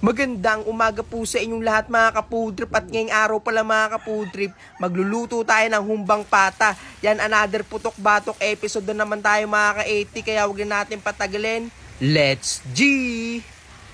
Magandang umaga po sa inyong lahat mga kapoodrip. At ngayong araw pala mga kapoodrip, magluluto tayo ng humbang pata. Yan, another putok-batok episode na naman tayo mga ka-80. Kaya huwag natin patagalin. Let's G!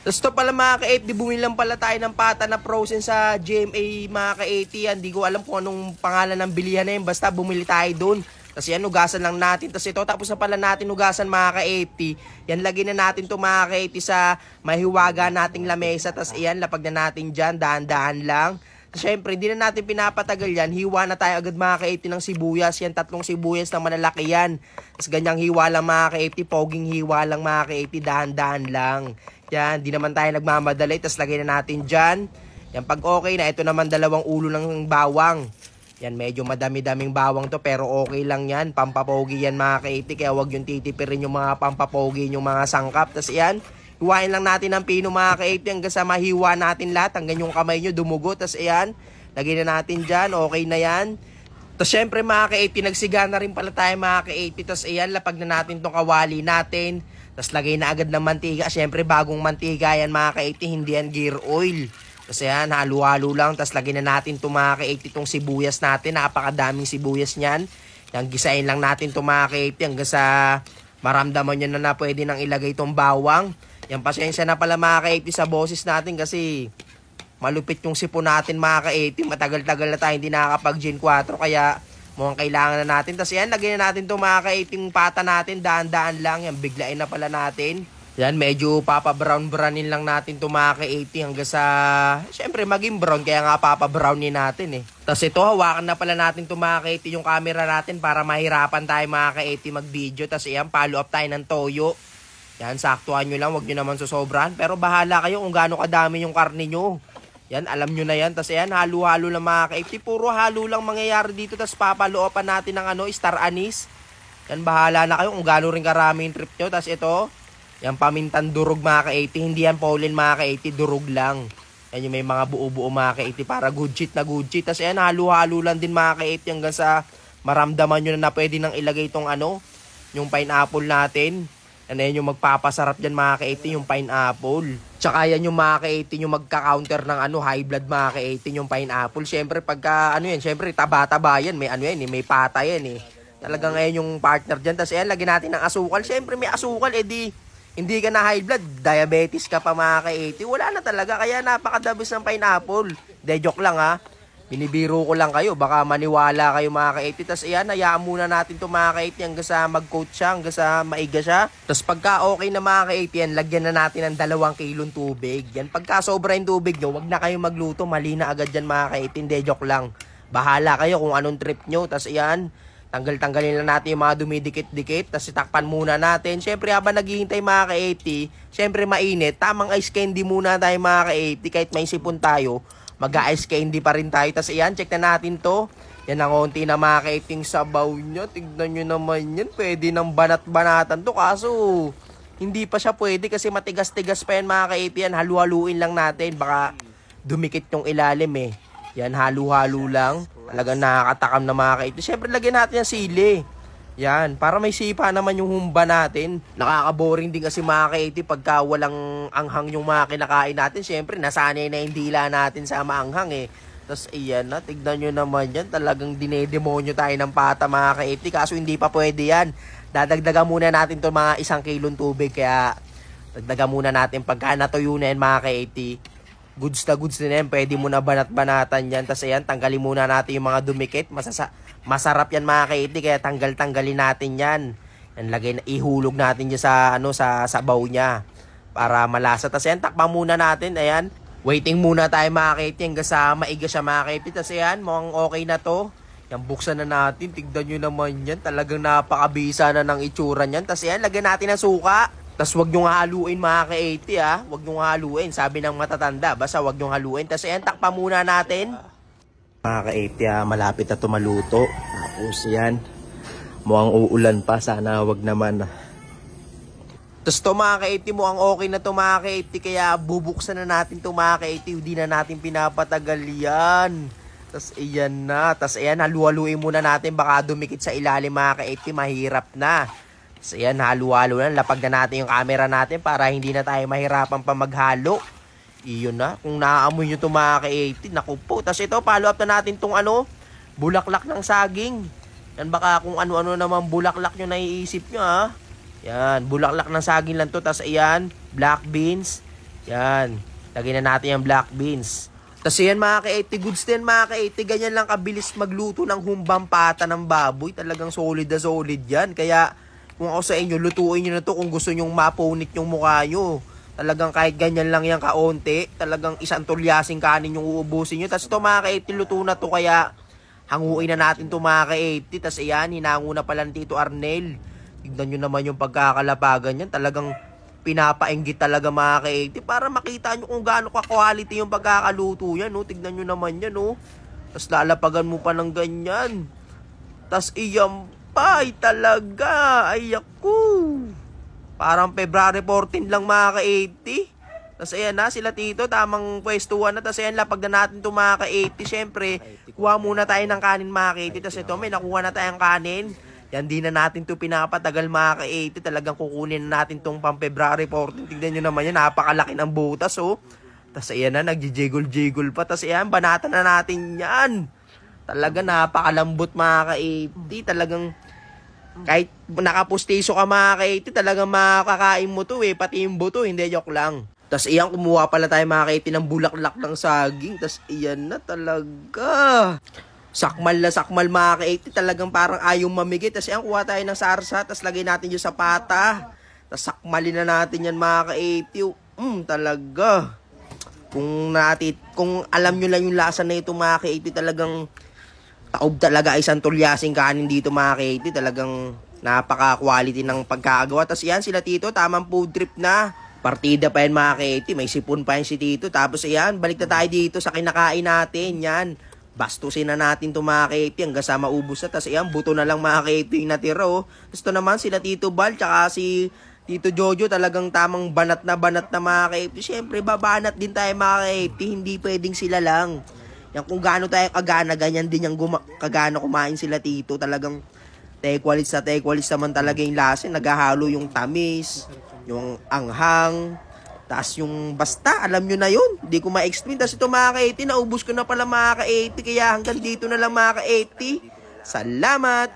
Tapos ito pala mga ka-80, bumili lang pala tayo ng pata na frozen sa GMA mga ka-80. Yan, di ko alam kung anong pangalan ng bilihan na yun. Basta bumili tayo dun. Tapos yan, hugasan lang natin. Tapos ito, tapos na pala natin hugasan mga ka-80. Yan, lagyan na natin ito mga ka-80 sa mahiwaga nating lamesa. Tapos yan, lapag na natin dyan, dahan-dahan lang. Tapos syempre, hindi na natin pinapatagal yan. Hiwa na tayo agad mga ka-80 ng sibuyas. Yan, 3 sibuyas na malalaki yan. Tapos ganyang hiwa lang mga ka-80. Poging hiwa lang mga ka-80, dahan-dahan lang. Yan, di naman tayo nagmamadali. Tapos lagyan na natin dyan. Yan, pag okay na, ito naman 2 ulo ng bawang. Yan, medyo madami-daming bawang to pero okay lang yan. Pampapogi yan mga ka-80. Kaya huwag yung titipirin yung mga pampapogi, yung mga sangkap. Tapos yan, hiwain lang natin ng pino mga ka-80 hanggang sa mahiwa natin lahat. Hanggang yung kamay nyo dumugo. Tapos yan, lagyan na natin dyan. Okay na yan. Tapos syempre mga ka-80, nagsiga na rin pala tayo mga ka-80. Tapos ayan, lapag na natin tong kawali natin. Tapos lagay na agad ng mantiga. Syempre bagong mantiga yan mga ka-80, hindi yan gear oil. Kasi yan, halo-halo lang. Tapos lagyan na natin itong mga ka-80 itong sibuyas natin. Napakadaming sibuyas niyan. Yan, gisain lang natin itong mga ka-80 hanggang sa maramdaman nyo na pwede nang ilagay itong bawang. Yan, pasensya na pala mga ka-80 sa boses natin kasi malupit yung sipon natin mga ka-80. Matagal-tagal na tayo hindi nakakapag Gen 4 kaya mukhang kailangan na natin. Tapos yan, lagyan na natin itong mga ka-80 pata natin. Daan-daan lang. Yan, biglain na pala natin. Yan, medyo papa-brown-brownin lang natin ito mga ka-80 hanggang sa, syempre maging brown, kaya nga papa-brownin natin eh. Tapos ito, hawakan na pala natin ito mga ka-80 yung camera natin para mahirapan tayo mga ka-80 mag-video. Tapos yan, follow up tayo ng toyo. Yan, saktuhan nyo lang, huwag nyo naman susobran. Pero bahala kayo kung gaano kadami yung karne nyo. Yan, alam nyo na yan. Tapos yan, halo-halo lang mga ka-80. Puro halo lang mangyayari dito. Tapos papaloopan natin ng star anise. Yan, bahala na kayo kung gaano rin karami yung trip nyo. Tapos ito, yan, pamintan durog mga ka-80. Hindi yan Pauline mga ka-80, durog lang. Yan yung may mga buo-buo mga ka-80 para good shit na good shit. Tapos yan, halo-halo lang din mga ka-80 hanggang sa maramdaman nyo na pwede nang ilagay itong yung pineapple natin. Yan yung magpapasarap dyan mga ka-80, yung pineapple. Tsaka yan yung mga ka-80 yung magka-counter ng high blood mga ka-80, yung pineapple. Siyempre pagka yan, siyempre taba-taba yan. May yan may pata yan eh. Talaga ngayon yung partner dyan. Tapos yan, lagyan natin ng asukal. Siyempre may asukal, hindi ka na high blood, diabetes ka pa mga ka-80. Wala na talaga, kaya napakadabis ng pineapple. De, joke lang ha. Binibiro ko lang kayo, baka maniwala kayo mga ka-80. Tapos ayan, hayaan muna natin ito mga ka-80 hanggang sa mag-coat siya, hanggang sa maiga siya. Tapos pagka okay na mga ka-80 yan, lagyan na natin ng 2 kilong tubig. Yan, pagka sobra yung tubig nyo, wag na kayo magluto, mali na agad yan mga ka-80. De, joke lang. Bahala kayo kung anong trip nyo. Tapos ayan, tanggalin lang natin yung mga dumidikit-dikit. Tapos itakpan muna natin. Siyempre habang naghihintay mga ka-80, siyempre mainit. Tamang ice candy muna tayo mga ka-80. Kahit may sipon tayo, mag-ice candy pa rin tayo. Tapos ayan, check na natin to. Yan ang konti na mga ka-80 sabaw nyo. Tignan nyo naman yan. Pwede ng banat-banatan to. Kaso, hindi pa siya pwede kasi matigas-tigas pa yan mga ka-80 yan. Halu-haluin lang natin. Baka dumikit yung ilalim eh. Yan, halo-halo lang. Talagang nakakatakam na mga ka-80. Siyempre, lagyan natin yung sili. Yan, para may sipa naman yung humba natin. Nakaka-boring din kasi mga ka-80 pagka walang anghang yung mga kinakain natin. Siyempre, nasanay na yung dila natin sa maanghang eh. Tapos, iyan na, tignan nyo naman yan. Talagang dinedemonyo tayo ng pata mga ka-80. Kaso hindi pa pwede yan. Dadagdagan muna natin to mga 1 kilong tubig. Kaya, dagdagan muna natin pagka natuyo na yan mga ka-80. Goods na yan, pwede mo na banat-banatan yan. Tapos ayan, tanggalin muna natin yung mga dumikit. Masarap yan mga ka-80, kaya tanggalin natin yan. Yan, ihulog natin dyan sa, sa sabaw niya para malasa. Tapos ayan, takpan muna natin. Ayan, waiting muna tayo mga ka-80 hanggang sa maiga siya mga ka-80. Tapos ayan, mukhang okay na to. Yan, buksan na natin. Tignan nyo naman yan. Talagang napakabisa na ng itsura niyan. Tapos ayan, lagyan natin ng suka. Tapos wag nyo haluin mga ka-80 ha. Wag nyo haluin. Sabi ng matatanda. Basta wag nyo haluin. Tapos ayan, takpa muna natin. Mga ka-80 ha, malapit na tumaluto. Tapos yan. Mukhang uulan pa. Sana wag naman. Tapos to mga ka-80, mukhang okay na to mga ka-80. Kaya bubuksan na natin to mga ka-80. Hindi na natin pinapatagal yan. Tapos ayan na. Tapos ayan, halu-haluin muna natin. Baka dumikit sa ilalim mga ka-80. Mahirap na. So yan, halo-halo na. Lapag na natin yung camera natin para hindi na tayo mahirapan pa maghalo. Iyon na. Kung naaamoy nyo ito mga ka-80, naku po. Tapos ito, follow up na natin itong bulaklak ng saging. Yan baka kung ano-ano naman bulaklak nyo naiisip nyo ha. Yan, bulaklak ng saging lang to. Tapos ayan, black beans. Yan, lagyan na natin yung black beans. Tapos yan mga ka-80, goods din mga ka-80. Ganyan lang kabilis magluto ng humbang pata ng baboy. Talagang solid na solid yan. Kaya kung ako sa inyo, lutuin nyo na to kung gusto nyong mapunit yung mukha nyo. Talagang kahit ganyan lang yan kaunti, talagang isang tulyasing kanin yung uubusin nyo. Tapos ito mga ka-80, luto na to kaya hanguin na natin to mga ka-80. Tapos ayan, hinango na pala ni Tito Arnel. Tignan nyo naman yung pagkakalapagan yan. Talagang pinapainggit talaga mga ka-80 para makita nyo kung gaano ka-quality yung pagkakaluto yan. No? Tignan nyo naman yan. No? Tapos lalapagan mo pa ng ganyan. Tapos iyampay talaga. Ay ako. Parang February 14 lang mga ka-80. Tapos ayan na sila Tito. Tamang pwestuhan na. Tapos ayan lapag na natin ito mga ka-80. Siyempre, kuha muna tayo ng kanin mga ka-80. Tapos ito may nakuha na tayong kanin. Yan, di na natin ito pinapatagal mga ka-80. Talagang kukunin na natin itong pang February 14. Tignan nyo naman yan, napakalaki ng butas, oh. Tapos ayan na, nagji-jiggle-jiggle pa. Tapos ayan, banatan na natin yan. Talaga napakalambot mga ka-80. Talagang, kahit nakapustiso ka mga ka-80, talagang makakain mo to eh. Pati yung buto, hindi, joke lang. Tapos ayan, kumuha pala tayo mga ka-80 ng bulaklak ng saging. Tapos ayan na talaga. Sakmal na sakmal mga ka-80, talagang parang ayaw mamigit. Tapos yan, kuha tayo ng sarsa, tapos lagay natin yung sa pata. Tapos sakmalin na natin yan mga ka-80. Talaga. Kung alam nyo lang yung lasa na ito mga ka-80, talagang taob talaga isang tulyasing kanin dito mga ka-80. Talagang napaka-quality ng pagkakagawa. Tapos yan, sila Tito, tamang food trip na. Partida pa yan mga ka-80, may sipon pa yan si Tito. Tapos ayan, balik na tayo dito sa kinakain natin. Yan. Bastusin na natin ito mga ka-80 hanggang sa maubos na. Tapos ayan, buto na lang mga ka-80 yung natira. Oh. Tapos ito naman sila Tito Bal tsaka si Tito Jojo. Talagang tamang banat na mga ka-80. Siyempre babanat din tayo mga ka-80. Hindi pwedeng sila lang. Yan, kung gaano tayo kagana, ganyan din yung kagana kumain sila Tito. Talagang tekwalis naman talaga yung lasa. Naghahalo yung tamis, yung anghang. Taas yung basta, alam nyo na yun. Hindi ko ma-explain. Tapos ito mga ka-80, naubos ko na pala mga ka-80. Kaya hanggang dito na lang mga ka-80. Salamat!